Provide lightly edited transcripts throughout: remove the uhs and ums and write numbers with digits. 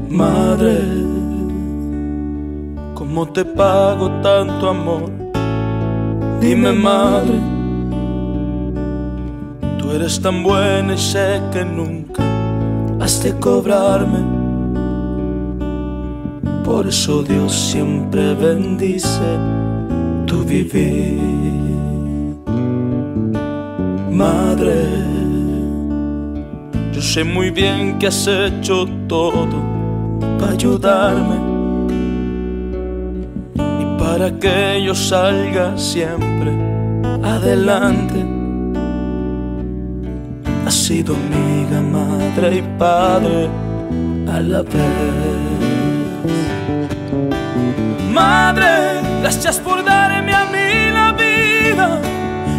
Madre, ¿cómo te pago tanto amor? Dime, madre, tú eres tan buena y sé que nunca has de cobrarme. Por eso Dios siempre bendice tu vivir. Madre, yo sé muy bien que has hecho todo para ayudarme y para que yo salga siempre adelante. Has sido amiga, madre y padre a la vez. Madre, gracias por darme a mí la vida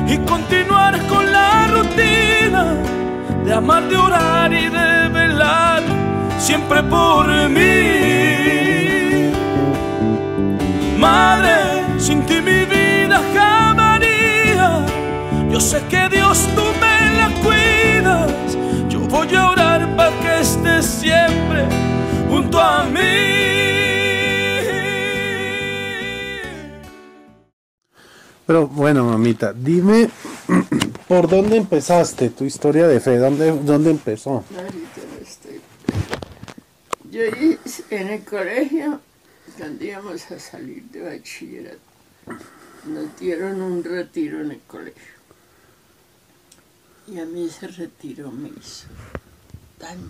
y continuar con la rutina de amar, de orar y de velar siempre por mí. Madre, sin ti mi vida acabaría. Yo sé que Dios tú me la cuidas. Yo voy a orar para que estés siempre junto a mí. Pero bueno, mamita, dime por dónde empezaste tu historia de fe, dónde empezó. Ahorita no estoy. Yo en el colegio, cuando íbamos a salir de bachillerato, nos dieron un retiro en el colegio. Y a mí ese retiro me hizo tan...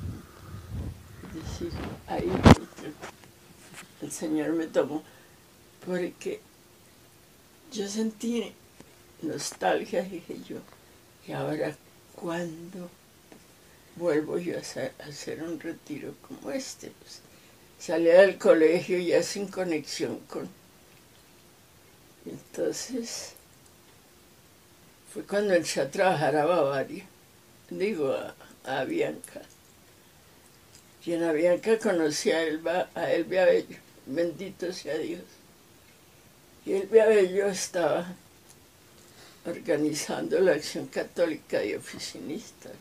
Es decir, ahí el Señor me tomó, porque yo sentí nostalgia, dije yo, y ahora, ¿cuándo vuelvo yo a hacer un retiro como este? Pues, salía del colegio ya sin conexión con... Entonces, fue cuando entré a trabajar a Bavaria, digo, a Bianca. Y en Bianca conocí a Elvia Bello, bendito sea Dios. Y Elvia Bello estaba organizando la Acción Católica de Oficinistas.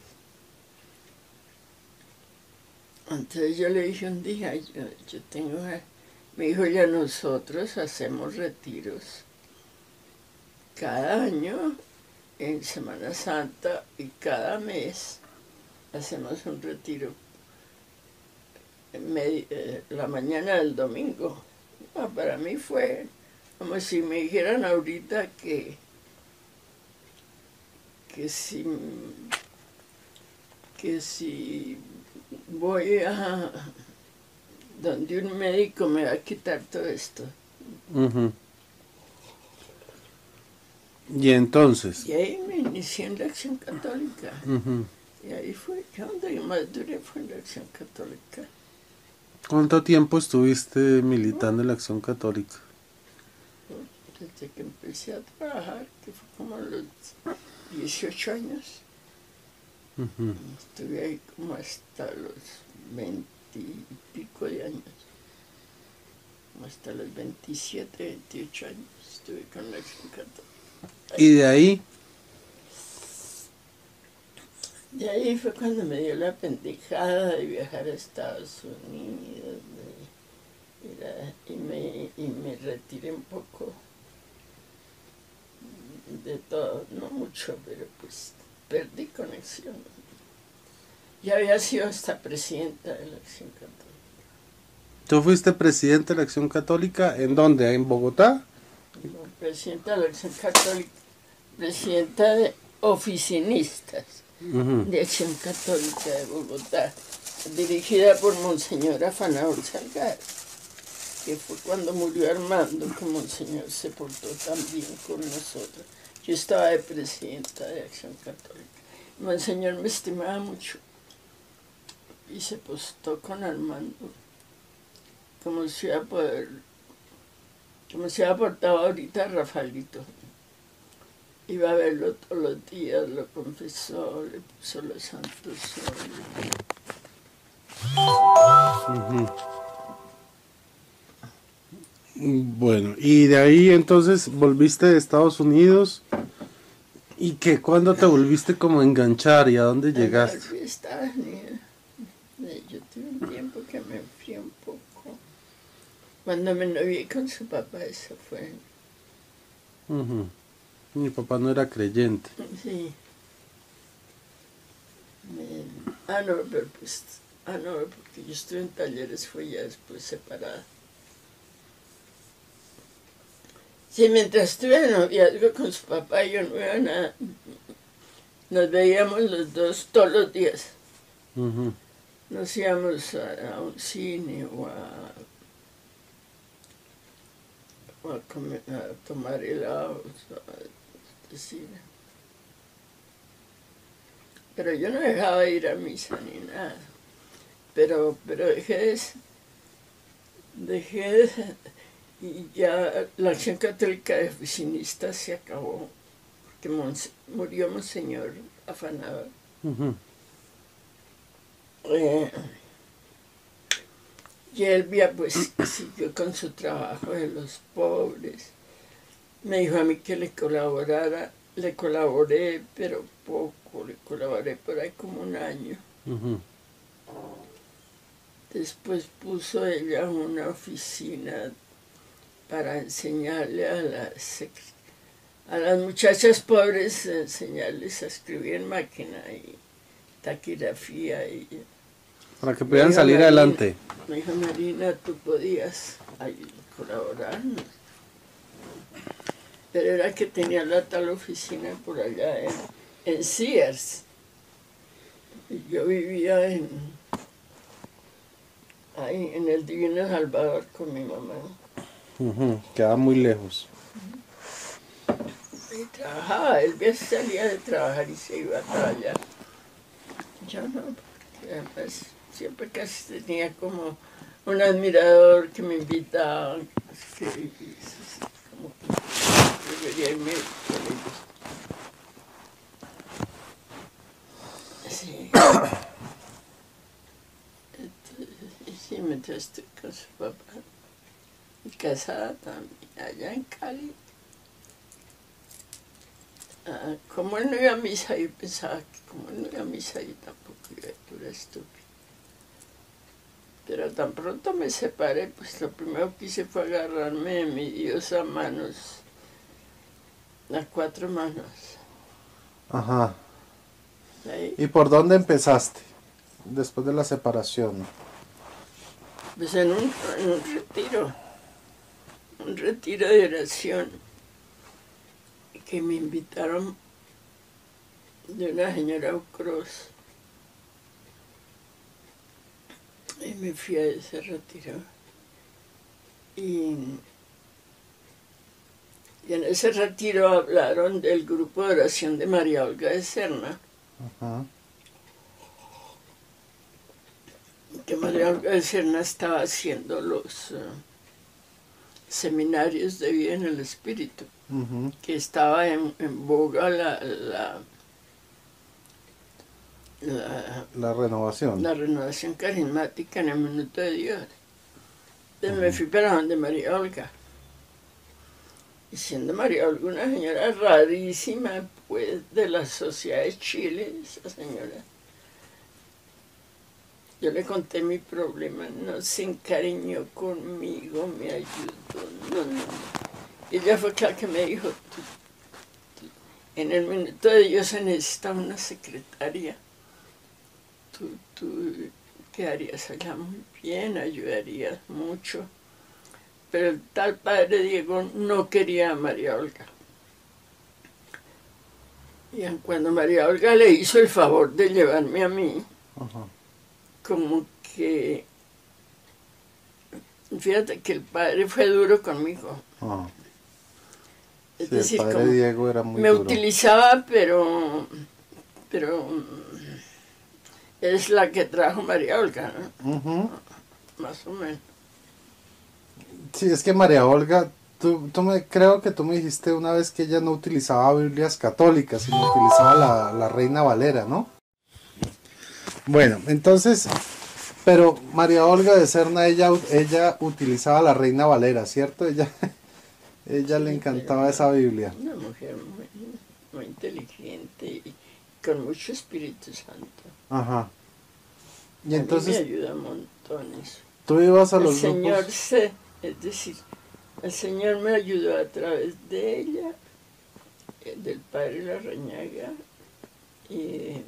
Entonces yo le dije un día, yo tengo, me dijo, ya nosotros hacemos retiros cada año en Semana Santa y cada mes hacemos un retiro la mañana del domingo. No, para mí fue como si me dijeran ahorita que si voy a donde un médico me va a quitar todo esto. Uh-huh. Y entonces. Y ahí me inicié en la Acción Católica. Uh-huh. Y ahí fue, yo donde más duré fue en la Acción Católica. ¿Cuánto tiempo estuviste militando en la Acción Católica? Desde que empecé a trabajar, que fue como a los 18 años. Uh-huh. Estuve ahí como hasta los 20 y pico de años. Como hasta los 27, 28 años estuve con la Acción Católica. ¿Y de ahí? De ahí fue cuando me dio la pendejada de viajar a Estados Unidos y me retiré un poco de todo, no mucho, pero pues perdí conexión. Ya había sido hasta presidenta de la Acción Católica. ¿Tú fuiste presidente de la Acción Católica? ¿En dónde? ¿En Bogotá? No, presidenta de la Acción Católica, presidenta de oficinistas. Uh-huh. De Acción Católica de Bogotá, dirigida por Monseñor Afanador Salgado, que fue cuando murió Armando que Monseñor se portó tan bien con nosotros. Yo estaba de presidenta de Acción Católica. Monseñor me estimaba mucho y se postó con Armando como se ha portado ahorita Rafaelito. Iba a verlo todos los días, lo confesó, le puso los santos óleos. Uh-huh. Bueno, y de ahí entonces volviste de Estados Unidos. ¿Y qué? ¿Cuándo te volviste como a enganchar y a dónde llegaste? Yo tuve un tiempo que me enfrié un Cuando me novié con su papá, eso fue. Ujú. Mi papá no era creyente. Sí. No, pero pues. No, porque yo estuve en talleres, fue ya después separada. Sí, mientras estuve en noviazgo con su papá, yo no iba a nada. Nos veíamos los dos todos los días. Ujú. Nos íbamos a un cine o a tomar helados, a cine. Pero yo no dejaba de ir a misa ni nada. Pero dejé y ya la acción católica de oficinista se acabó, porque murió Monseñor Afanado. Ujú. Y Elvia pues siguió con su trabajo de los pobres. Me dijo a mí que le colaborara, le colaboré, pero poco, le colaboré por ahí como un año. Ujú. Después puso ella una oficina para enseñarle a las muchachas pobres, enseñarles a escribir en máquina y taquigrafía. Para que pudieran salir adelante. Me dijo, Marina, tú podías colaborarnos. Pero era que tenía la tal oficina por allá en Sears. Y yo vivía ahí en el Divino Salvador con mi mamá. Ujú. Quedaba muy lejos. Y trabajaba, él salía de trabajar y se iba a trabajar. Yo no, porque además siempre casi tenía como un admirador que me invitaba, como que debería irme con ellos. Sí. Sí, mientras estoy con su papá. Y casada también, allá en Cali. Como él no iba a misa, yo pensaba que como él no iba a misa, yo tampoco iba, era estúpido. Pero tan pronto me separé, pues lo primero que hice fue agarrarme de mi Dios a manos, las 4 manos. Ajá. Ahí. ¿Y por dónde empezaste después de la separación? Pues en un retiro de oración que me invitaron de una señora Cruz. Y me fui a ese retiro. Y en ese retiro hablaron del grupo de oración de María Olga de Serna. Ajá. Que María Olga de Serna estaba haciendo los seminarios de vida en el espíritu. Ujú. Que estaba en boga La renovación. la renovación carismática en el Minuto de Dios. Entonces me fui para donde María Olga. Y siendo María Olga una señora rarísima, pues, de la Sociedad de Chile, esa señora. Yo le conté mi problema, no se encariñó conmigo, me ayudó, no. Ella fue la que me dijo, en el Minuto de Dios se necesita una secretaria. Tú quedarías allá muy bien, ayudarías mucho. Pero el tal padre Diego no quería a María Olga. Y cuando María Olga le hizo el favor de llevarme a mí, Ajá. como que, fíjate que el padre fue duro conmigo. Ajá. Es Sí, decir, el padre como Diego era muy me duro. utilizaba, pero es la que trajo María Olga, ¿no? Ujú. Más o menos. Sí, es que María Olga, creo que tú me dijiste una vez que ella no utilizaba Biblias católicas, sino utilizaba la Reina Valera, ¿no? Bueno, entonces, pero María Olga de Serna, ella utilizaba la Reina Valera, ¿cierto? Ella le encantaba esa Biblia. Una mujer muy inteligente y con mucho Espíritu Santo. Ajá. Y A mí entonces, me ayuda montones. tú ibas a El los Señor grupos. Es decir, el Señor me ayudó a través de ella, del padre Larrañaga. Y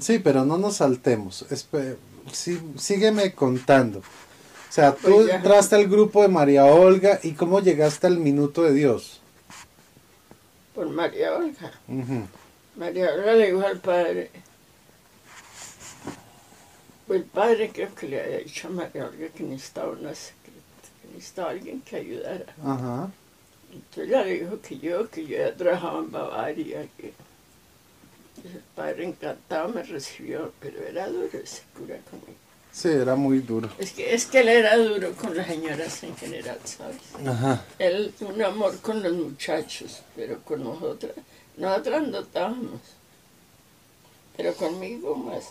Sí, pero no nos saltemos. Sí, sígueme contando. O sea, tú Pues ya. entraste al grupo de María Olga y cómo llegaste al Minuto de Dios. por María Olga. Ujú. María Olga le dijo al padre, pues el padre creo que le había dicho a María Olga que necesitaba una secretaria, que necesitaba alguien que ayudara. Ajá. Entonces ella le dijo que yo ya trabajaba en Bavaria, que el padre encantado me recibió, pero era duro ese cura conmigo. Sí, era muy duro. Es que él era duro con las señoras en general, ¿sabes? Ajá. Él un amor con los muchachos, pero con nosotras no estábamos. Pero conmigo más.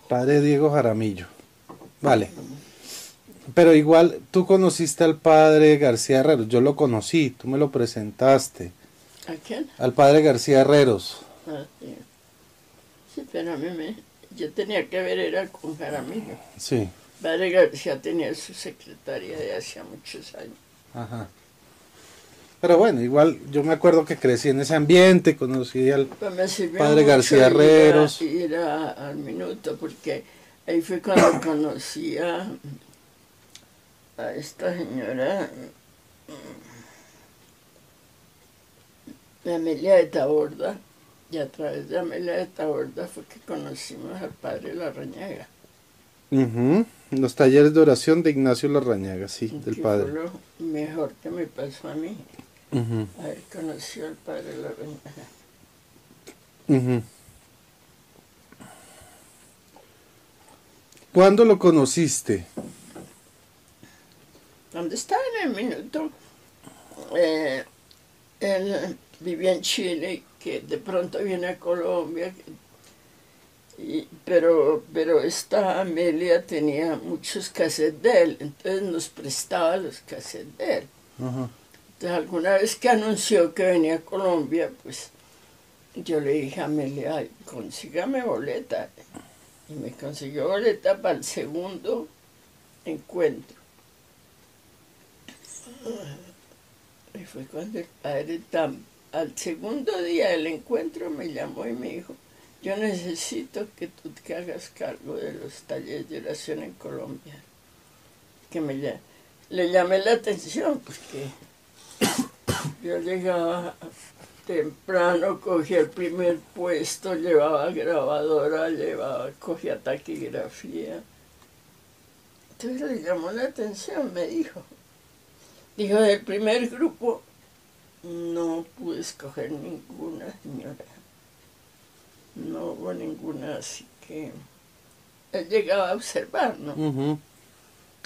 Padre Diego Jaramillo. Vale. Pero igual tú conociste al padre García Herreros. Yo lo conocí, tú me lo presentaste. ¿A quién? Al padre García Herreros. Ah, sí. Sí, pero yo tenía que ver, era con Jaramillo. Sí. Padre García tenía su secretaria de hacía muchos años. Ajá. Pero bueno, igual yo me acuerdo que crecí en ese ambiente, conocí al Pues me sirvió padre mucho García Herreros. ir al Minuto, porque ahí fue cuando conocí a esta señora Amelia de Taborda, y a través de Amelia de Taborda fue que conocimos al padre Larrañaga. Ujú. Los talleres de oración de Ignacio Larrañaga, sí, del Que padre. fue lo mejor que me pasó a mí, Ujú. haber conocido al padre Larrañaga. Ujú. ¿Cuándo lo conociste? Cuando estaba en el Minuto, él vivía en Chile, que de pronto viene a Colombia, pero esta Amelia tenía muchos cassettes de él, entonces nos prestaba los cassettes de él. Ajá. Entonces alguna vez que anunció que venía a Colombia, pues yo le dije a Amelia, "Ay, consígame boleta". Y me consiguió boleta para el segundo encuentro. Y fue cuando el padre, al segundo día del encuentro, me llamó y me dijo, yo necesito que tú te hagas cargo de los talleres de oración en Colombia. Le llamé la atención porque yo llegaba temprano, cogía el primer puesto, llevaba grabadora, cogía taquigrafía. Entonces le llamó la atención, me dijo. Dijo, del primer grupo no pude escoger ninguna señora. No hubo ninguna, así que él llegaba a observar, ¿no? Ujú.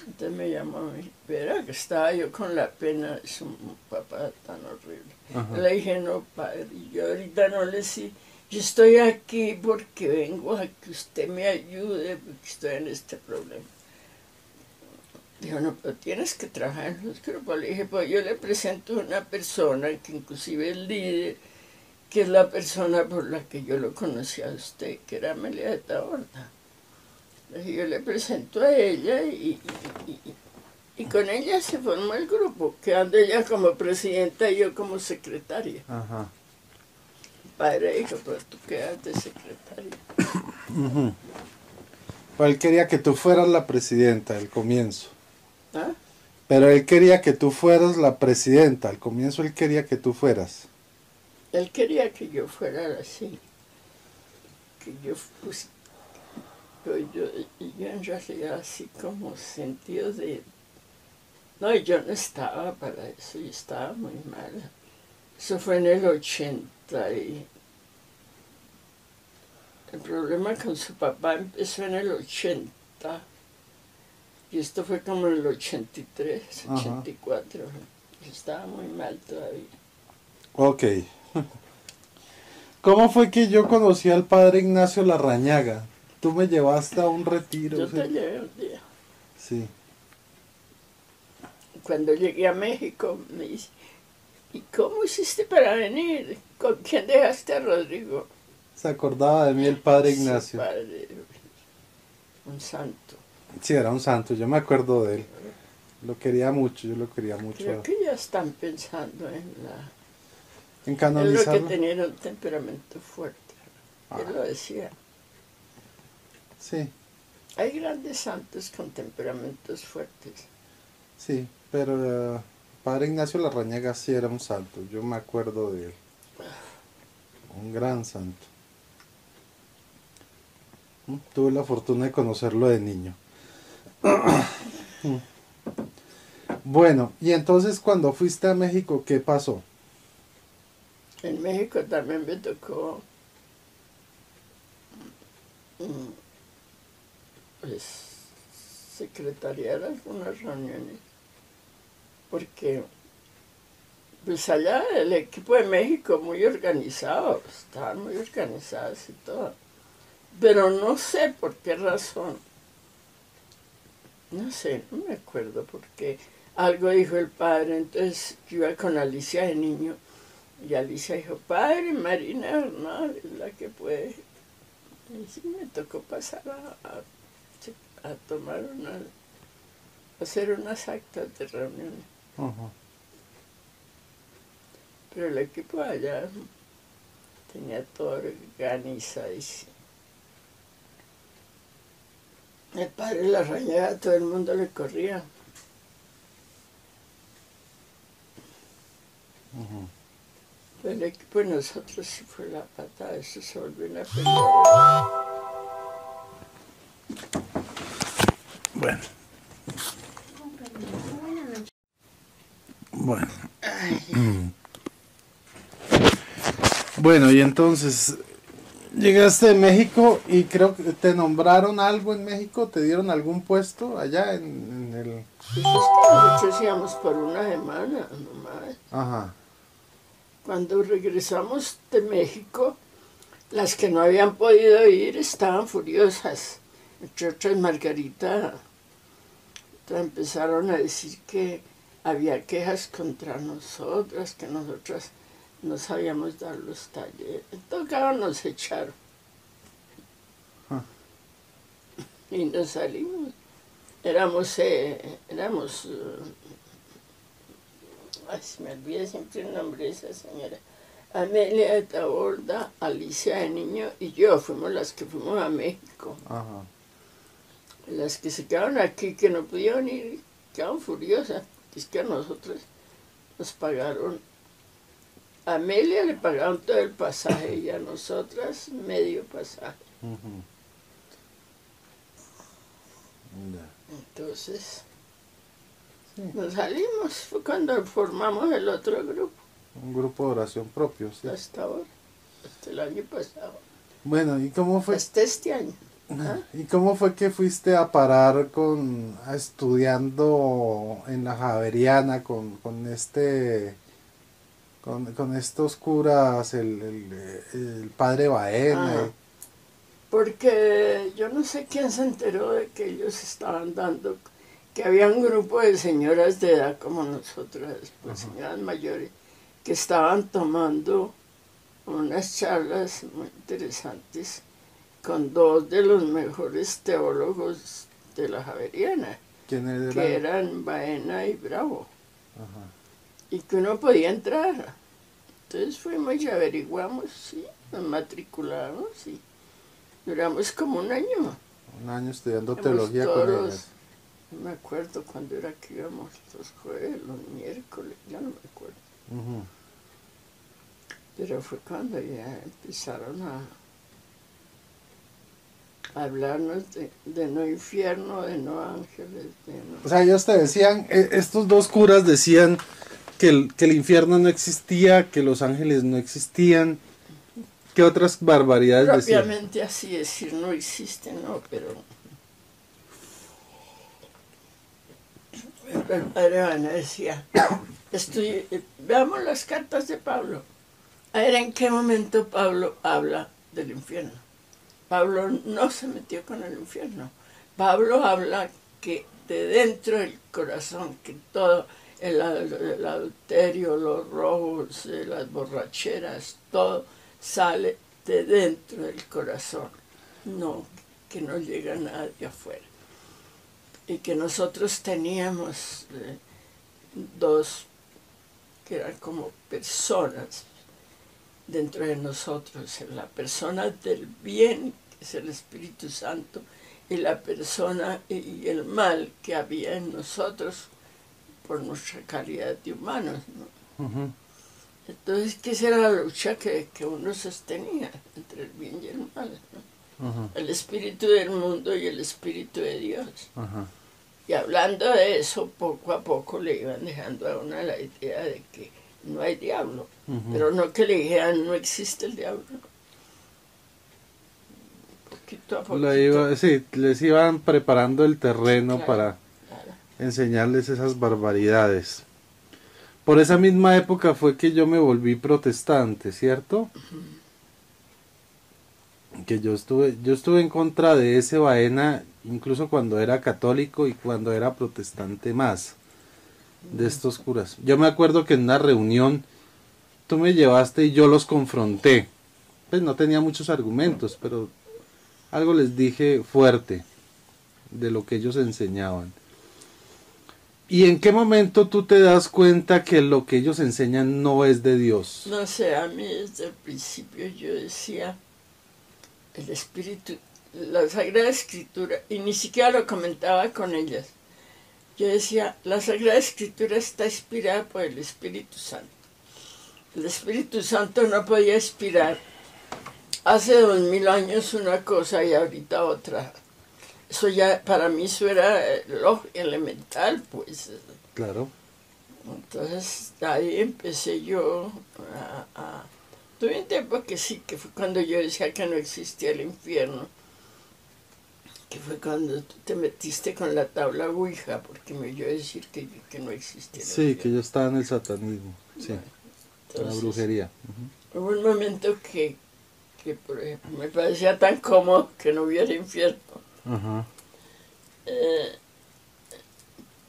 Entonces me llamó a mí, verá que estaba yo con la pena de su papá tan horrible. Ajá. Le dije, no, padre, yo ahorita no le sé, yo estoy aquí porque vengo a que usted me ayude, porque estoy en este problema. Dijo, no, pero tienes que trabajar en los grupos. Le dije, pues yo le presento a una persona que inclusive es líder, que es la persona por la que yo lo conocí a usted, que era Amelia de Taborda. Le dije, yo le presento a ella y con ella se formó el grupo, quedando ella como presidenta y yo como secretaria. Ajá. El padre dijo, pero tú quedas de secretaria. Ujú. Pues él quería que tú fueras la presidenta al comienzo. ¿Ah? Pero él quería que tú fueras la presidenta. Al comienzo él quería que tú fueras. Él quería que yo fuera así, que yo pues, yo en realidad así como sentido de... No, yo no estaba para eso, yo estaba muy mala. Eso fue en el 80 y... El problema con su papá empezó en el 80 y esto fue como en el 83, 84. Yo estaba muy mal todavía. Ok. ¿Cómo fue que yo conocí al padre Ignacio Larrañaga? Tú me llevaste a un retiro. Yo ¿Sí? te llevé un día. Sí. Cuando llegué a México me dice, ¿y cómo hiciste para venir? ¿Con quién dejaste a Rodrigo? Se acordaba de mí el padre Su Ignacio. padre, un santo. Sí, era un santo, yo me acuerdo de él. lo quería mucho, yo lo quería mucho. Creo que ya están pensando en lo que canonizarlo. tenía un temperamento fuerte. Él lo decía. Sí, Hay grandes santos con temperamentos fuertes. sí, pero Padre Ignacio Larrañaga sí era un santo, yo me acuerdo de él. Un gran santo. Tuve la fortuna de conocerlo de niño. Bueno, y entonces cuando fuiste a México, ¿qué pasó? En México también me tocó pues, secretariar algunas reuniones, porque pues allá el equipo de México muy organizado, estaban muy organizados y todo, pero no sé por qué razón, no sé, no me acuerdo por qué, algo dijo el padre, entonces yo iba con Alicia de niño, y Alicia dijo, padre, Marina Bernal es la que puede. Y sí, me tocó pasar a tomar hacer unas actas de reuniones. Ajá. Pero el equipo allá tenía todo organizadísimo. El padre Larrañaga, todo el mundo le corría. Ajá. El equipo de nosotros sí fue la patada, eso se volvió una pelea. Bueno. Bueno. Bueno, y entonces llegaste de México y creo que te nombraron algo en México, te dieron algún puesto allá en el... Pues es que nosotros íbamos por una semana nomás. Ajá. Cuando regresamos de México, las que no habían podido ir estaban furiosas. Entre otras, Margarita, empezaron a decir que había quejas contra nosotras, que nosotras no sabíamos dar los talleres. Entonces nos echaron. Y nos salimos. Éramos ay, se me olvida siempre el nombre de esa señora. Amelia de Taborda, Alicia de niño y yo fuimos las que fuimos a México. Ajá. Las que se quedaron aquí, que no pudieron ir, quedaron furiosas. Es que a nosotros nos pagaron, a Amelia le pagaron todo el pasaje y a nosotras medio pasaje. Uh-huh. Entonces, sí. Nos salimos, fue cuando formamos el otro grupo. Un grupo de oración propio, sí. Hasta ahora, hasta el año pasado. Bueno, ¿y cómo fue? Hasta este año. ¿Ah? ¿Y cómo fue que fuiste a parar estudiando en la Javeriana con estos curas, el padre Baena? Porque yo no sé quién se enteró de que ellos estaban dando, que había un grupo de señoras de edad como nosotras, pues señoras mayores, que estaban tomando unas charlas muy interesantes con dos de los mejores teólogos de la Javeriana, que eran Baena y Bravo. Ajá. Y que uno podía entrar. Entonces fuimos y averiguamos, sí, nos matriculamos y duramos como un año. Un año estudiando teología con ellas. No me acuerdo cuándo era que íbamos, los jueves, los miércoles, ya no me acuerdo. Uh-huh. Pero fue cuando ya empezaron a hablarnos de no infierno, de no ángeles, de no... O sea, ellos te decían, estos dos curas decían que el infierno no existía, que los ángeles no existían. ¿Qué otras barbaridades decían? Propiamente así decir, no existe, no, pero... El padre Ana decía, veamos las cartas de Pablo. A ver en qué momento Pablo habla del infierno. Pablo no se metió con el infierno. Pablo habla que de dentro del corazón, que todo, el adulterio, los robos, las borracheras, todo sale de dentro del corazón. No, que no llega nada de afuera. y que nosotros teníamos dos que eran como personas dentro de nosotros, la persona del bien, que es el Espíritu Santo, y la persona y el mal que había en nosotros por nuestra calidad de humanos, ¿no? Ujú. Entonces, ¿qué será la lucha que uno sostenía entre el bien y el mal, ¿no? Ajá. El espíritu del mundo y el espíritu de Dios? Ajá. Y hablando de eso, poco a poco le iban dejando a una la idea de que no hay diablo, Ujú. pero no que le dijeran no existe el diablo. Poquito a poquito. Sí, les iban preparando el terreno Claro, para claro. enseñarles esas barbaridades. Por esa misma época fue que yo me volví protestante, ¿cierto? Que yo estuve en contra de ese vaina, incluso cuando era católico y cuando era protestante más, de estos curas. Yo me acuerdo que en una reunión tú me llevaste y yo los confronté. Pues no tenía muchos argumentos, pero algo les dije fuerte de lo que ellos enseñaban. ¿Y en qué momento tú te das cuenta que lo que ellos enseñan no es de Dios? No sé, a mí desde el principio yo decía, el espíritu, la Sagrada Escritura, y ni siquiera lo comentaba con ellas. Yo decía, la Sagrada Escritura está inspirada por el Espíritu Santo. El Espíritu Santo no podía inspirar hace 2000 años una cosa y ahorita otra. Eso ya, para mí eso era elemental, pues. Claro. Entonces ahí empecé yo Tuve un tiempo que sí, que fue cuando yo decía que no existía el infierno, que fue cuando tú te metiste con la tabla Ouija, porque me oyó decir que no existía el Sí, infierno. que yo estaba en el satanismo, sí, Bueno, la entonces, brujería. hubo un momento que, por ejemplo, me parecía tan cómodo que no hubiera infierno. Ajá.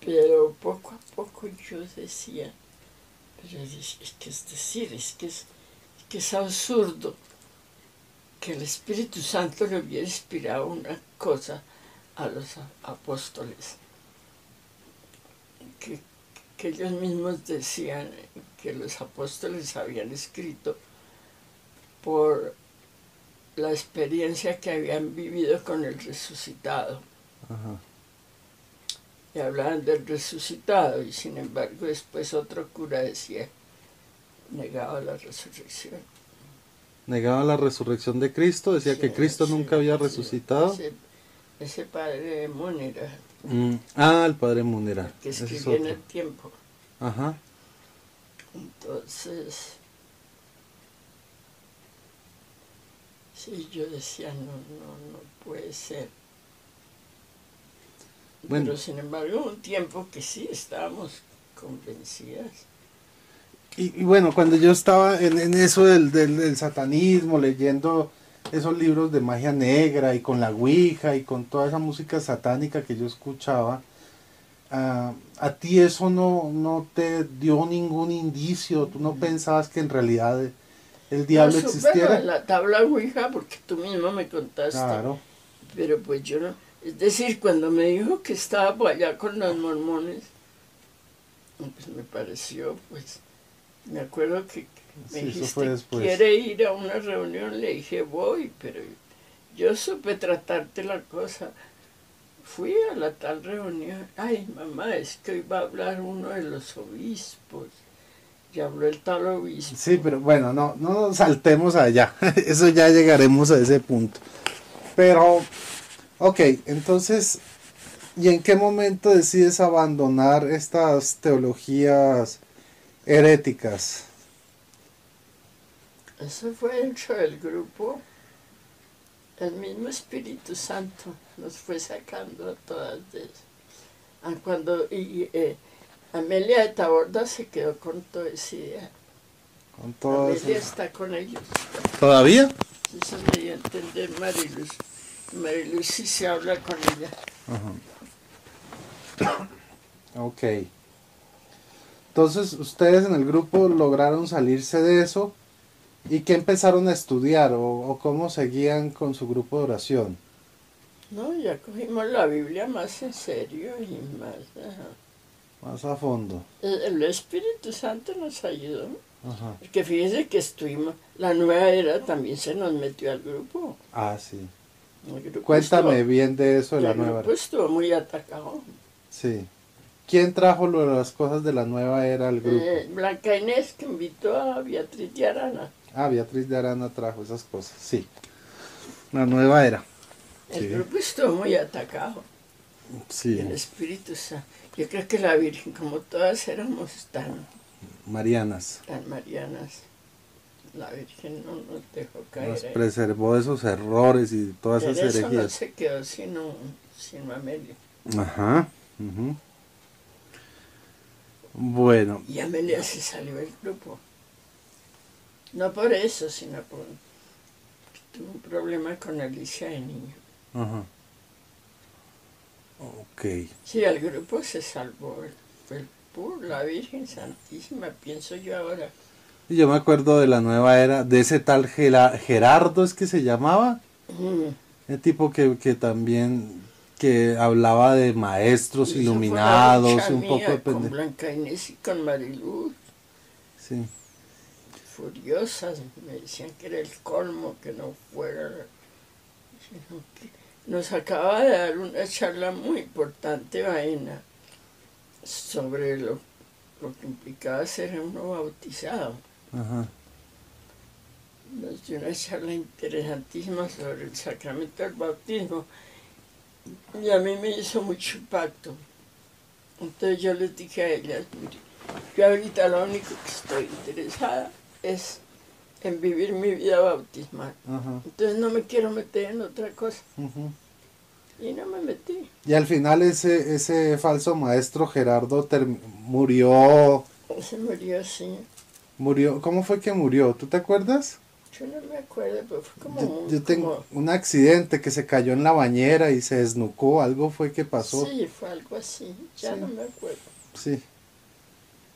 Pero poco a poco yo decía, es que es absurdo que el Espíritu Santo le hubiera inspirado una cosa a los apóstoles, que ellos mismos decían que los apóstoles habían escrito por la experiencia que habían vivido con el resucitado. Ajá. Y hablaban del resucitado, y sin embargo después otro cura decía, negaba la resurrección. Negaba la resurrección de Cristo, decía Sí, que Cristo sí, nunca había sí. resucitado. Ese padre Múnera, El padre Munera. que Ese es escribía en otro. el tiempo. Ajá. Entonces, sí, yo decía, no puede ser. Bueno. Pero sin embargo, un tiempo que sí estábamos convencidas. Y bueno, cuando yo estaba en eso del satanismo, leyendo esos libros de magia negra y con la Ouija y con toda esa música satánica que yo escuchaba, a ti eso no te dio ningún indicio, tú no pensabas que en realidad el diablo No, existiera. bueno, la tabla Ouija, porque tú mismo me contaste. Claro. Pero pues yo no. Es decir, cuando me dijo que estaba por allá con los mormones, pues me pareció, pues, me acuerdo que me Sí, eso fue dijiste, después. ¿quiere ir a una reunión? Le dije, voy, pero yo supe tratarte la cosa. Fui a la tal reunión. Ay, mamá, es que hoy va a hablar uno de los obispos. Y habló el tal obispo. Sí, pero bueno, no nos saltemos allá. Eso ya llegaremos a ese punto. Pero, ok, entonces, ¿y en qué momento decides abandonar estas teologías heréticas? Eso fue dentro del grupo. El mismo Espíritu Santo nos fue sacando a todas de esas. Cuando Amelia de Taborda se quedó con toda esa idea. Con todas Amelia está con ellos. ¿Todavía? Eso me dio a entender Mariluz. Mariluz sí se habla con ella. Ajá. Ok. Entonces, ustedes en el grupo lograron salirse de eso. ¿Y qué empezaron a estudiar o cómo seguían con su grupo de oración? No, ya cogimos la Biblia más en serio y más... ajá. Más a fondo. El Espíritu Santo nos ayudó. Ajá. Porque fíjese que estuvimos... La nueva era también se nos metió al grupo. Ah, sí. El grupo Cuéntame bien de eso de la el nueva grupo era. estuvo muy atacado. Sí. ¿Quién trajo lo de las cosas de la nueva era al grupo? Blanca Inés, que invitó a Beatriz de Arana. Ah, Beatriz de Arana trajo esas cosas, sí. La nueva era. El Sí. grupo estuvo muy atacado. Sí. El Espíritu Santo. Yo creo que la Virgen, como todas éramos tan Marianas. marianas, la Virgen no nos dejó caer Nos ahí. preservó de esos errores y todas Por esas eso no herejías. se quedó sino Amelia. Ajá. Ujú. Bueno. Y Amelia se salió del grupo. No por eso, sino por tuvo un problema con Alicia de niño. Ajá. Ok. Sí, el grupo se salvó. Fue por la Virgen Santísima, pienso yo ahora. Y yo me acuerdo de la nueva era, de ese tal Gerardo, ¿es que se llamaba? El tipo que también, que hablaba de maestros Y eso iluminados, fue la un lucha poco de mía con pendejo. Blanca Inés y con Mariluz. Sí. Furiosas, me decían que era el colmo que no fuera, sino que nos acaba de dar una charla muy importante, Baena, sobre lo que implicaba ser uno bautizado. Ajá. Nos dio una charla interesantísima sobre el sacramento del bautismo y a mí me hizo mucho impacto. Entonces yo les dije a ellas, mire, yo ahorita lo único que estoy interesada es en vivir mi vida bautismal. Ajá. Entonces no me quiero meter en otra cosa. Ujú. Y no me metí. Y al final ese falso maestro Gerardo murió. Se murió así. Murió. ¿Cómo fue que murió? ¿Tú te acuerdas? Yo no me acuerdo, pero fue como... Yo tengo como- un accidente que se cayó en la bañera y se desnucó. Algo fue que pasó. Sí, fue algo así. Ya Sí. no me acuerdo. Sí.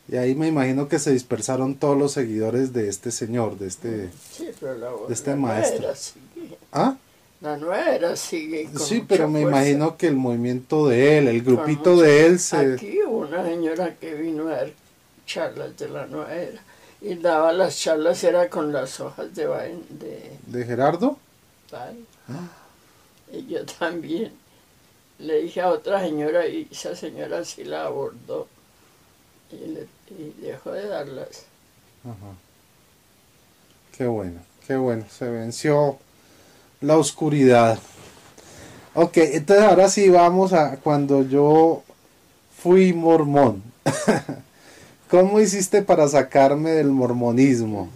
Y ahí me imagino que se dispersaron todos los seguidores de este señor, de este... Sí, pero de este la maestro. nueva era sigue. ¿Ah? La nueva era sigue con Sí, mucha pero me fuerza. imagino que el movimiento de él, el Con grupito mucha- de él se... Aquí hubo una señora que vino a dar charlas de la nueva era. Y daba las charlas, era con las hojas de ¿De Gerardo? Vain. Y yo también le dije a otra señora y esa señora sí la abordó. Y dejó de darlas. Ajá. Qué bueno, qué bueno. Se venció la oscuridad. Ok, entonces ahora sí vamos a cuando yo fui mormón. ¿Cómo hiciste para sacarme del mormonismo?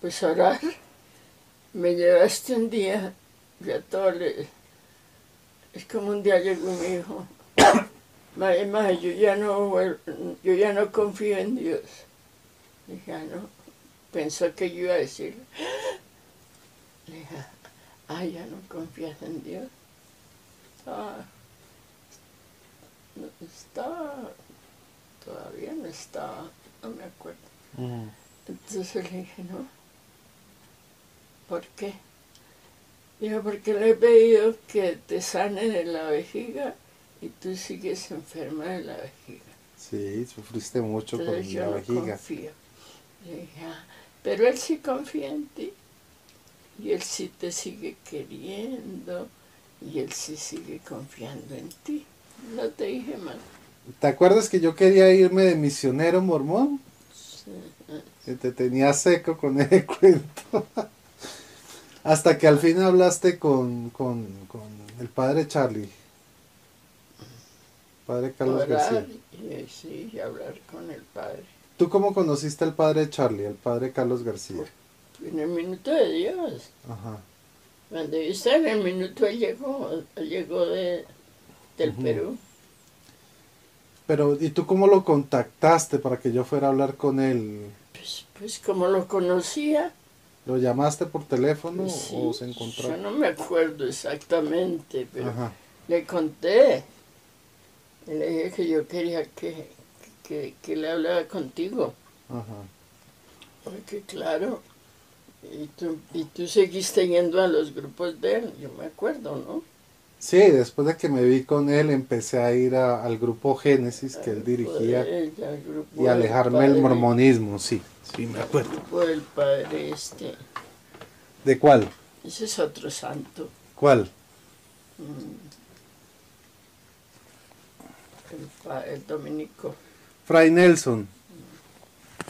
Pues orar. Me llevaste un día, ya todo es como un día llegó y me dijo, Mae, yo ya no confío en Dios. Dije, no. Pensó que yo iba a decir, le dije, ya no confías en Dios. Todavía no estaba, no me acuerdo. Entonces le dije, no. ¿Por qué? Dijo, porque le he pedido que te sane de la vejiga y tú sigues enferma de la vejiga. Sí, sufriste mucho Entonces con yo la no vejiga. confío. Le dije, pero él sí confía en ti. Y él sí te sigue queriendo. Y él sí sigue confiando en ti. No te dije mal. ¿Te acuerdas que yo quería irme de misionero mormón? Sí. Que te tenía seco con ese cuento. Hasta que al fin hablaste con el padre Charlie. Padre Carlos Orar García. y hablar con el Padre. ¿Tú cómo conociste al padre Charlie, al padre Carlos García? En el minuto de Dios. Ajá. Cuando yo estaba en el minuto, él llegó del Perú. Pero, ¿y tú cómo lo contactaste para que yo fuera a hablar con él? Pues como lo conocía. ¿Lo llamaste por teléfono Sí, o se yo encontraron? no me acuerdo exactamente, pero Ajá. le conté. Y le dije que yo quería que le hablara contigo. Ajá. Porque claro, y tú seguiste yendo a los grupos de él, yo me acuerdo, ¿no? Sí, después de que me vi con él, empecé a ir al grupo Génesis que él dirigía y alejarme del mormonismo, sí, sí, me acuerdo. El grupo del padre ¿De cuál? ese es otro santo. ¿Cuál? El dominico. Fray Nelson.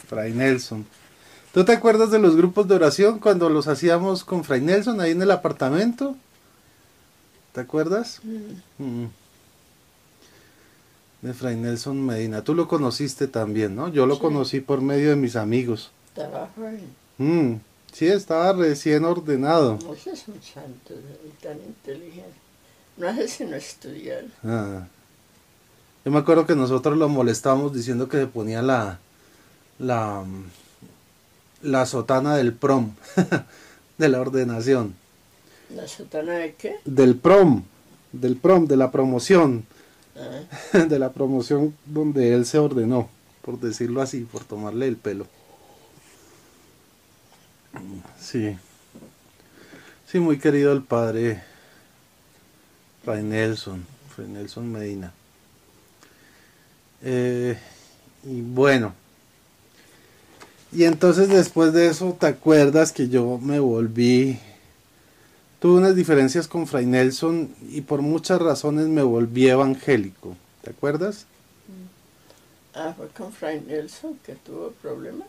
Fray Nelson. ¿Tú te acuerdas de los grupos de oración cuando los hacíamos con Fray Nelson ahí en el apartamento? ¿Te acuerdas? De Fray Nelson Medina. Tú lo conociste también, ¿no? Yo lo conocí por medio de mis amigos. Trabajo ahí. Sí, estaba recién ordenado. No es un santo tan inteligente. No hace sino estudiar. Yo me acuerdo que nosotros lo molestábamos diciendo que se ponía la sotana del prom, de la ordenación. ¿La sotana de qué? Del prom, de la promoción, de la promoción donde él se ordenó, por decirlo así, por tomarle el pelo. Sí, sí, muy querido el padre Fray Nelson Medina. Y bueno, y entonces después de eso, ¿te acuerdas que yo me volví? Tuve unas diferencias con Fray Nelson y por muchas razones me volví evangélico. ¿Te acuerdas? ¿Fue con Fray Nelson que tuvo problemas?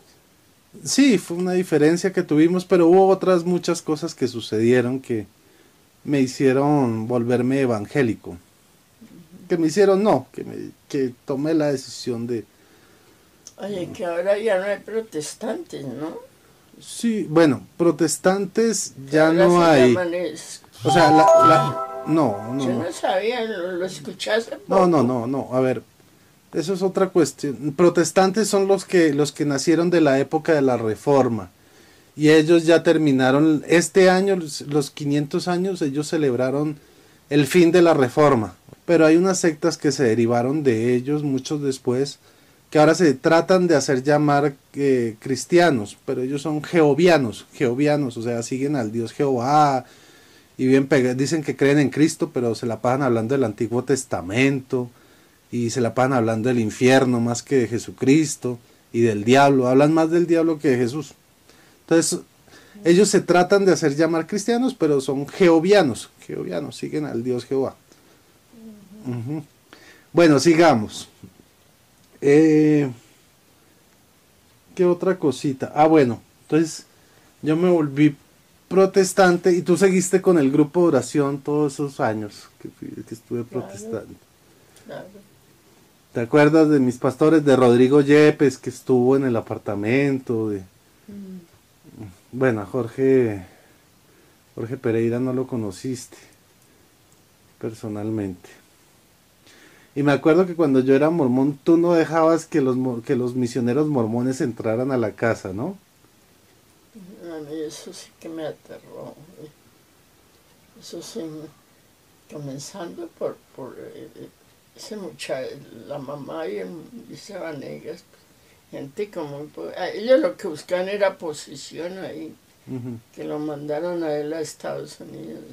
Sí, fue una diferencia que tuvimos, pero hubo otras muchas cosas que sucedieron que me hicieron volverme evangélico. Que me hicieron, no, que tomé la decisión de... Oye, que ahora ya no hay protestantes, ¿no? Sí, bueno, protestantes ya Ahora no se hay. llaman O sea, no. Yo no sabía, lo escuché hace poco. No, a ver, eso es otra cuestión. Protestantes son los que nacieron de la época de la Reforma. Y ellos ya terminaron, este año, los 500 años, ellos celebraron el fin de la Reforma. Pero hay unas sectas que se derivaron de ellos, muchos después, que ahora se tratan de hacer llamar cristianos, pero ellos son jehovianos, o sea, siguen al Dios Jehová, y bien dicen que creen en Cristo, pero se la pasan hablando del Antiguo Testamento, y se la pasan hablando del infierno más que de Jesucristo, y del diablo, hablan más del diablo que de Jesús. Entonces, ellos se tratan de hacer llamar cristianos, pero son jehovianos, siguen al Dios Jehová. Bueno, sigamos. ¿Qué otra cosita? bueno, entonces yo me volví protestante y tú seguiste con el grupo de oración todos esos años que estuve protestante. Claro. ¿Te acuerdas de mis pastores, de Rodrigo Yepes, que estuvo en el apartamento? Bueno, Jorge Pereira no lo conociste personalmente. Y me acuerdo que cuando yo era mormón, tú no dejabas que los misioneros mormones entraran a la casa, ¿no? A mí eso sí que me aterró. Eso sí, comenzando por ese muchacho, la mamá y ese Vanegas, gente como... ellos lo que buscaban era posición ahí, que lo mandaron a él a Estados Unidos.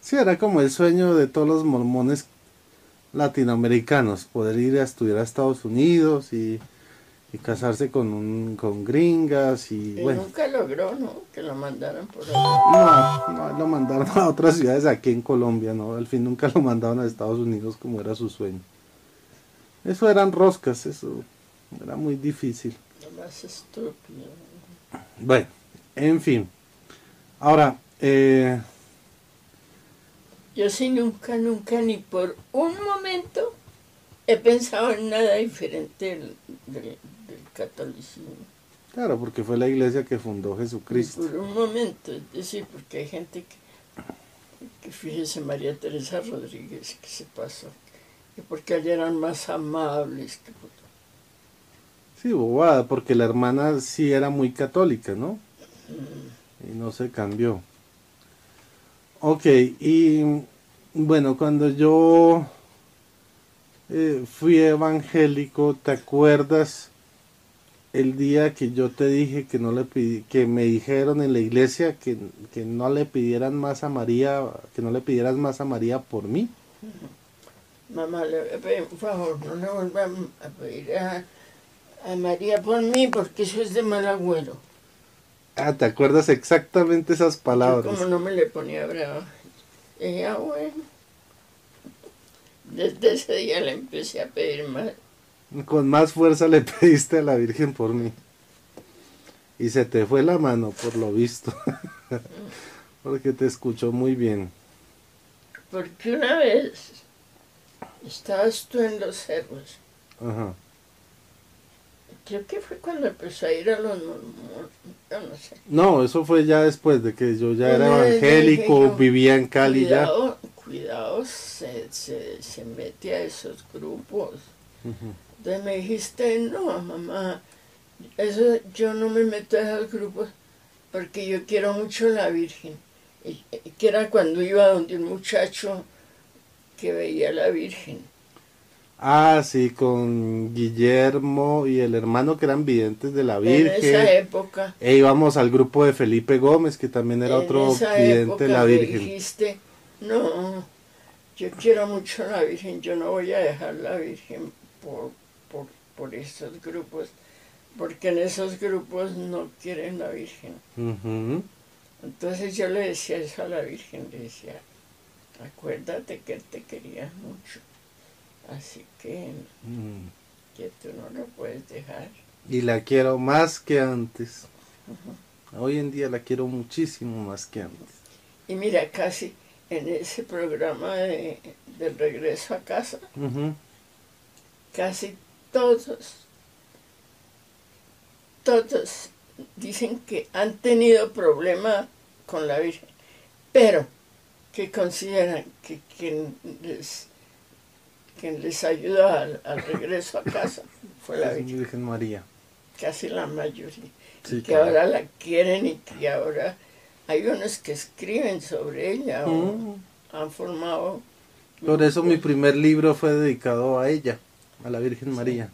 Sí, era como el sueño de todos los mormones latinoamericanos, poder ir a estudiar a Estados Unidos y casarse con gringas y bueno. Nunca logró, ¿no? Que lo mandaran por allá. No, lo mandaron a otras ciudades aquí en Colombia, ¿no? Al fin nunca lo mandaron a Estados Unidos como era su sueño. Eso eran roscas, eso era muy difícil. Lo más estúpido. Bueno, en fin. Ahora, yo sí nunca, ni por un momento he pensado en nada diferente del catolicismo. Claro, porque fue la iglesia que fundó Jesucristo. Ni por un momento, es decir, porque hay gente que fíjese, María Teresa Rodríguez, que se pasó, y porque allá eran más amables. Sí, bobada, porque la hermana sí era muy católica, ¿no? Y no se cambió. Ok, y bueno, cuando yo fui evangélico, ¿te acuerdas? el día que yo te dije que no le pedí, que me dijeron en la iglesia que no le pidieran más a María, que no le pidieras más a María por mí. Mamá, le voy a pedir un favor, no le vuelvan a pedir a María por mí, porque eso es de mal agüero. Ah, ¿te acuerdas exactamente esas Yo palabras? como no me le ponía brava. Y ya bueno, desde ese día le empecé a pedir más. Con más fuerza le pediste a la Virgen por mí. Y se te fue la mano, por lo visto. Porque te escuchó muy bien. Porque una vez estabas tú en los cerros. Ajá. Creo que fue cuando empezó a ir a los mormones, yo no sé. No, eso fue ya después de que yo ya era Una vez le evangélico, dije yo, vivía en Cali ya. Cuidado, se mete a esos grupos. Ujú. Entonces me dijiste, no, mamá, eso yo no me meto a esos grupos porque yo quiero mucho a la Virgen. Y que era cuando iba donde un muchacho que veía a la Virgen. Ah, sí, con Guillermo y el hermano que eran videntes de la Virgen. En esa época. E íbamos al grupo de Felipe Gómez, que también era otro vidente de la Virgen. Me dijiste, no, yo quiero mucho a la Virgen, yo no voy a dejar la Virgen por esos grupos, porque en esos grupos no quieren la Virgen. Ujú. Entonces yo le decía eso a la Virgen, le decía, acuérdate que él te quería mucho, así que tú no lo puedes dejar. Y la quiero más que antes. Hoy en día la quiero muchísimo más que antes. Y mira, casi en ese programa del regreso a casa, Ujú. casi todos dicen que han tenido problemas con la Virgen, pero que consideran que quien les ayudó al regreso a casa fue la Es Virgen, Virgen María. casi la mayoría, Sí, que claro. ahora la quieren y que ahora hay unos que escriben sobre ella o han formado. Por eso mi primer libro fue dedicado a ella, a la Virgen María.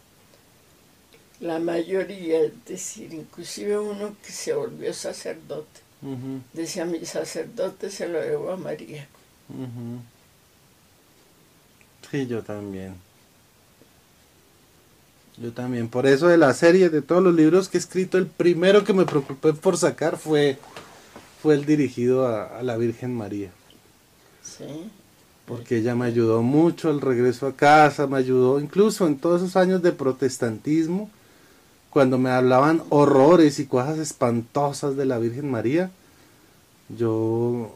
La mayoría, es decir, inclusive uno que se volvió sacerdote, Ujú, decía, mi sacerdote se lo debo a María. ujú. Sí, yo también. Yo también. Por eso de la serie, de todos los libros que he escrito, el primero que me preocupé por sacar fue el dirigido a la Virgen María. Sí. Porque ella me ayudó mucho al regreso a casa, me ayudó incluso en todos esos años de protestantismo, cuando me hablaban horrores y cosas espantosas de la Virgen María, yo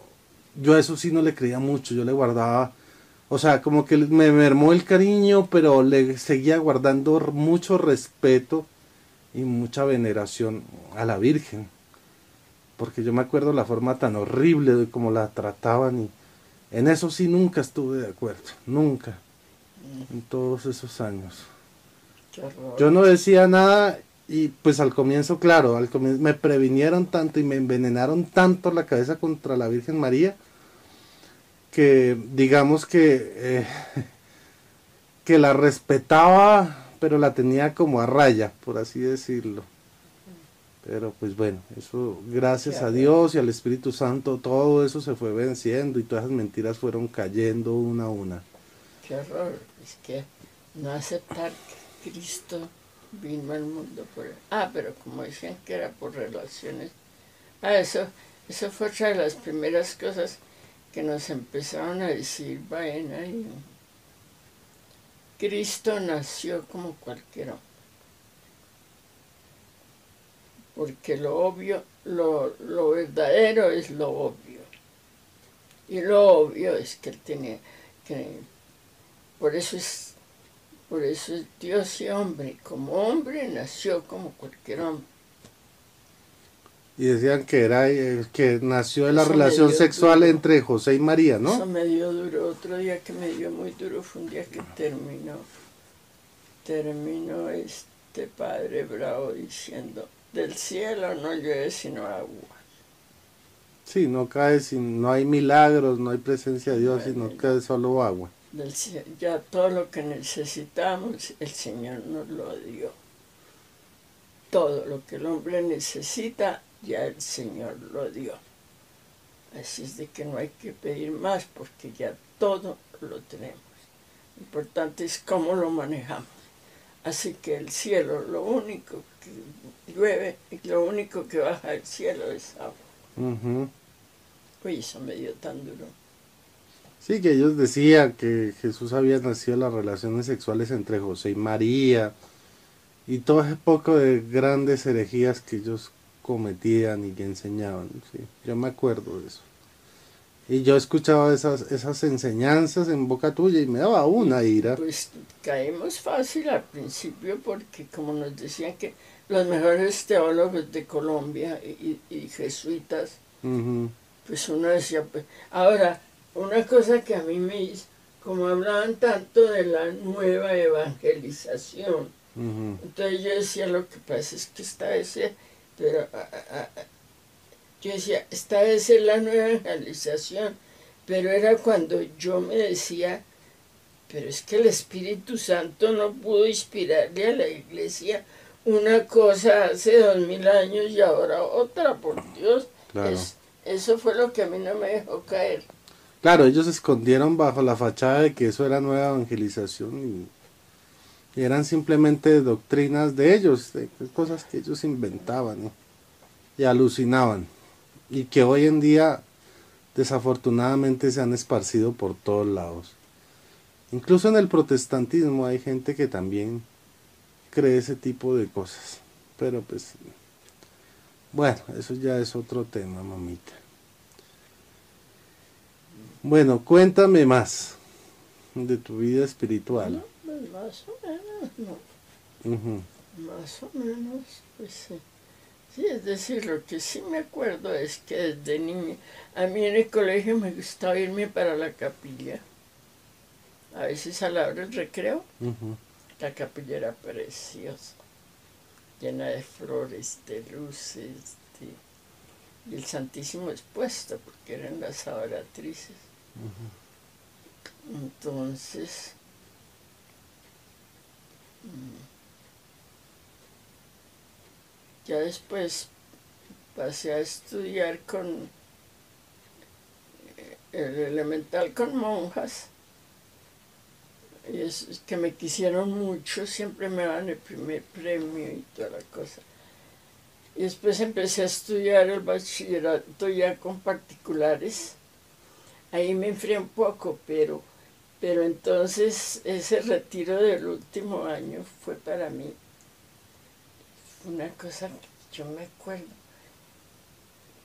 a eso sí no le creía mucho, yo le guardaba, o sea, como que me mermó el cariño, pero le seguía guardando mucho respeto y mucha veneración a la Virgen, porque yo me acuerdo la forma tan horrible de cómo la trataban y en eso sí nunca estuve de acuerdo, nunca, en todos esos años. Qué horror. Yo no decía nada y pues al comienzo, claro, al comienzo me previnieron tanto y me envenenaron tanto la cabeza contra la Virgen María que digamos que la respetaba, pero la tenía como a raya, por así decirlo. Pero pues bueno, eso gracias a Dios y al Espíritu Santo, todo eso se fue venciendo y todas esas mentiras fueron cayendo una a una. Qué horror. Es que no aceptar que Cristo vino al mundo por él. Ah, pero como decían que era por relaciones. Ah, eso fue otra de las primeras cosas que nos empezaron a decir, vayan ahí. Cristo nació como cualquier hombre. Porque lo obvio, lo verdadero es lo obvio. Y lo obvio es que él tenía que... Por eso es Dios y hombre. Como hombre nació como cualquier hombre. Y decían que era que nació de la Eso relación me dio sexual duro. entre José y María, Eso ¿no? me dio duro. Otro día que me dio muy duro fue un día que terminó este padre bravo diciendo, del cielo no llueve sino agua. Sí, no cae, no hay milagros, no hay presencia de Dios, Bueno, sino cae solo agua. Ya todo lo que necesitamos, el Señor nos lo dio. todo lo que el hombre necesita, ya el Señor lo dio. Así es de que no hay que pedir más porque ya todo lo tenemos. Lo importante es cómo lo manejamos. Así que el cielo, lo único que llueve y lo único que baja del cielo es agua. Uy, eso me dio tan duro. Sí, que ellos decían que Jesús había nacido de las relaciones sexuales entre José y María y todo ese poco de grandes herejías que ellos cometían y que enseñaban. Sí, yo me acuerdo de eso. Y yo escuchaba esas enseñanzas en boca tuya y me daba una ira. Pues caímos fácil al principio porque como nos decían que los mejores teólogos de Colombia y jesuitas, pues uno decía, pues, ahora, una cosa que a mí me hizo, como hablaban tanto de la nueva evangelización, entonces yo decía, lo que pasa es que esta vez, pero yo decía, esta vez es la nueva evangelización, pero era cuando yo me decía, pero es que el Espíritu Santo no pudo inspirarle a la iglesia una cosa hace 2000 años y ahora otra, por Dios. Claro. Eso fue lo que a mí no me dejó caer. Claro, ellos se escondieron bajo la fachada de que eso era nueva evangelización y eran simplemente doctrinas de ellos, de cosas que ellos inventaban, ¿no? Y alucinaban. Y que hoy en día desafortunadamente se han esparcido por todos lados. Incluso en el protestantismo hay gente que también cree ese tipo de cosas. Pero pues, bueno, eso ya es otro tema, mamita. Bueno, cuéntame más de tu vida espiritual. No, pues más o menos, no. Más o menos, pues sí. Sí, es decir, lo que sí me acuerdo es que desde niña, a mí en el colegio me gustaba irme para la capilla. A veces a la hora del recreo, la capilla era preciosa, llena de flores, de luces, y el Santísimo expuesto, porque eran las adoratrices. Entonces, ya después pasé a estudiar con el elemental con monjas, y es que me quisieron mucho, siempre me daban el primer premio y toda la cosa. Y después empecé a estudiar el bachillerato ya con particulares. Ahí me enfrié un poco, pero entonces ese retiro del último año fue para mí una cosa que yo me acuerdo,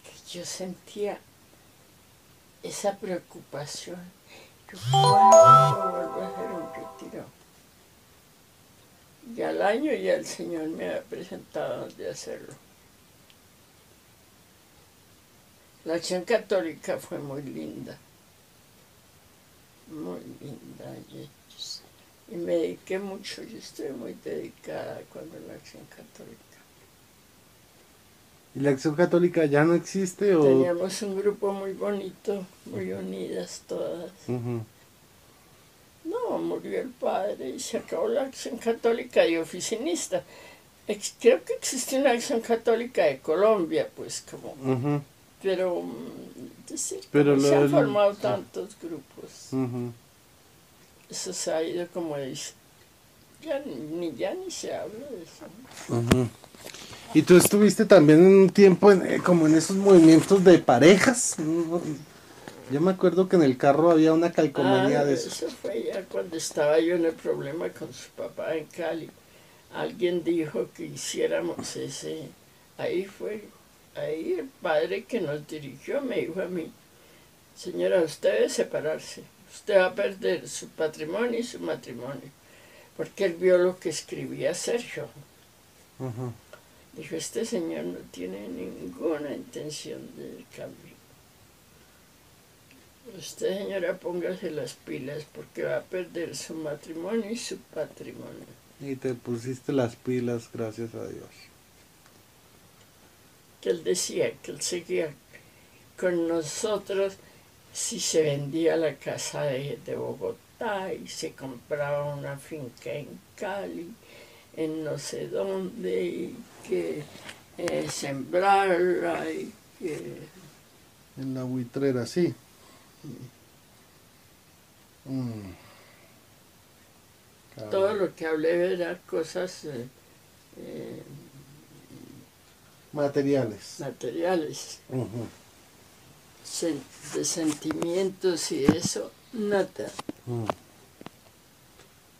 que yo sentía esa preocupación. ¿Cuándo vuelvo a hacer un retiro? Y al año ya el Señor me ha presentado de hacerlo. La acción católica fue muy linda. Muy linda. Y me dediqué mucho. Yo estoy muy dedicada cuando la acción católica. ¿Y la acción católica ya no existe? ¿O? Teníamos un grupo muy bonito, muy unidas todas. No, murió el padre y se acabó la acción católica y oficinista. Creo que existe una acción católica de Colombia, pues como... Pero, decir, pero se han formado tantos grupos. Eso se ha ido como dice. Ya ni se habla de eso. ¿Y tú estuviste también un tiempo como en esos movimientos de parejas? Yo me acuerdo que en el carro había una calcomanía de eso. Eso fue ya cuando estaba yo en el problema con su papá en Cali. Alguien dijo que hiciéramos ese... Ahí el padre que nos dirigió me dijo a mí, señora, usted debe separarse. Usted va a perder su patrimonio y su matrimonio. Porque él vio lo que escribía Sergio. Dijo, este señor no tiene ninguna intención de cambio. Usted, señora, póngase las pilas porque va a perder su matrimonio y su patrimonio. Y te pusiste las pilas, gracias a Dios. Que él decía que él seguía con nosotros si se vendía la casa de Bogotá y se compraba una finca en Cali en no sé dónde y que sembrarla y que... En la buitrera, sí. Todo lo que hablé era cosas Materiales. materiales, de sentimientos y eso, nada.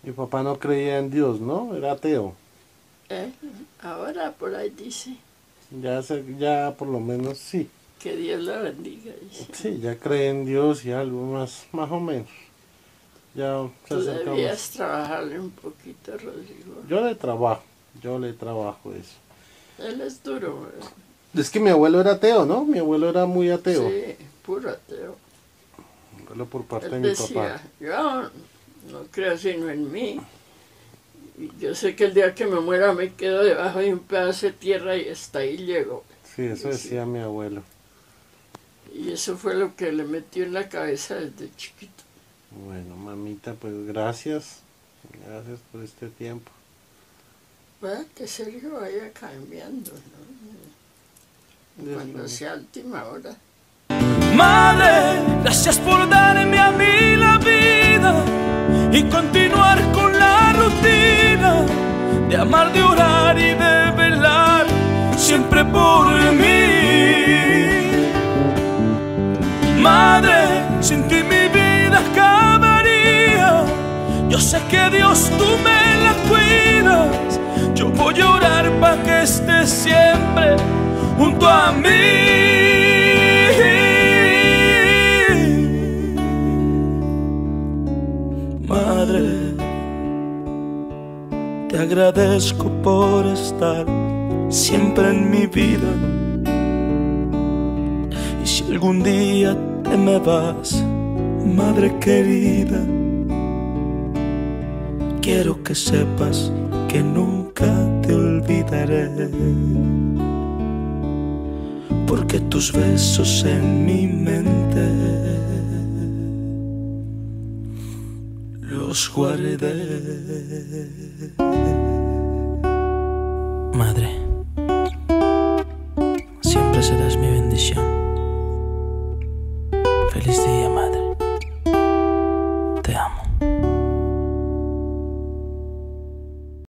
Mi papá no creía en Dios, ¿no? Era ateo. Ahora por ahí dice Ya por lo menos sí. que Dios la bendiga. Dice. Sí, ya cree en Dios y algo más o menos. Ya se Tú acerca debías más. trabajarle un poquito, Rodrigo. Yo le trabajo eso. Él es duro, ¿verdad? Es que mi abuelo era ateo, ¿no? Mi abuelo era muy ateo. Sí, puro ateo. Mi abuelo por parte de Él mi decía, papá. yo no creo sino en mí. Y yo sé que el día que me muera me quedo debajo de un pedazo de tierra y hasta ahí llego. Sí, eso decía mi abuelo. Y eso fue lo que le metió en la cabeza desde chiquito. Bueno, mamita, pues gracias. Gracias por este tiempo. ¿Verdad? Que Sergio vaya cambiando, ¿no? Cuando sea última hora. Madre, gracias por darme a mí la vida y continuar con la rutina de amar, de orar y de velar siempre por mí. Madre, sin ti mi vida acabaría. Yo sé que Dios tú me la cuidas. Yo voy a orar para que estés siempre junto a mí. Madre, te agradezco por estar siempre en mi vida. Y si algún día te me vas, madre querida, quiero que sepas que nunca te olvidaré, porque tus besos en mi mente los guardé. Madre, siempre serás mi bendición. Feliz día,